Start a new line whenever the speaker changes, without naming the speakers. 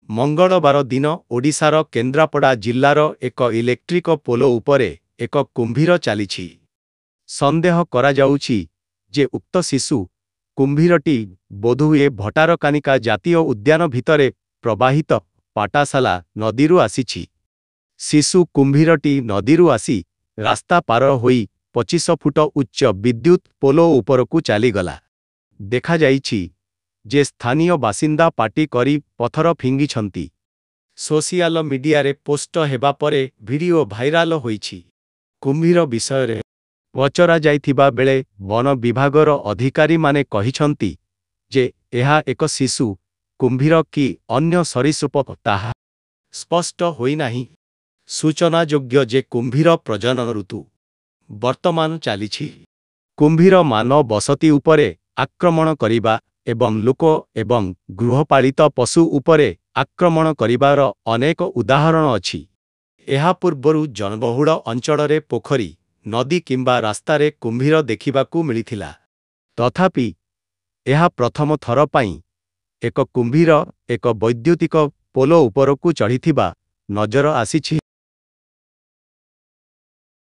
मंगलवार दिन ओडिशार केन्द्रापड़ा जिल्लार एक इलेक्ट्रिक पोलो उपरे एक कुंभीर चलिछि। संदेह करा जाउछि जे उक्त शिशु कुंभीरटी बोधहुए भटारकानिका जातीय उद्यान भितरे प्रवाहित पाटासाला नदीरु आसिछि। शिशु कुंभीरटी नदीरु आसी रास्ता पार होई 25 फुट उच्च विद्युत पोलो उपरकू चलीगला। देखा जाइछि जे स्थानीय बासिंदा पार्टी करी पथर फिंगिछंती। सोशियल मीडिया रे पोस्ट हेबा परे वीडियो भाइराल होईछि। कुंभीर विषय रे पचरा जाइथिबा बेले वन विभागर अधिकारी माने कहिछंती जे एहा एक शिशु कुंभीर कि अन्य सरीसृप ताहा स्पष्ट होई नाही। सूचना योग्य जे कुंभीर प्रजनन ऋतु वर्तमान चलिछि। कुंभीर मानव बसती उपरे आक्रमण करिबा एवं लोक एवं गृहपालित पशु उपरे आक्रमण करिबार अनेक उदाहरण अछि। एहा पूर्वरु जनबहुल अंचल रे पोखरी नदी किंबा रास्तारे कुंभीर देखिबाकू मिलिथिला। तथापि एहा प्रथम थर पई एक कुंभीर एक वैद्युतिक पोलो उपरकू चढ़िथिबा नजर आसिछि।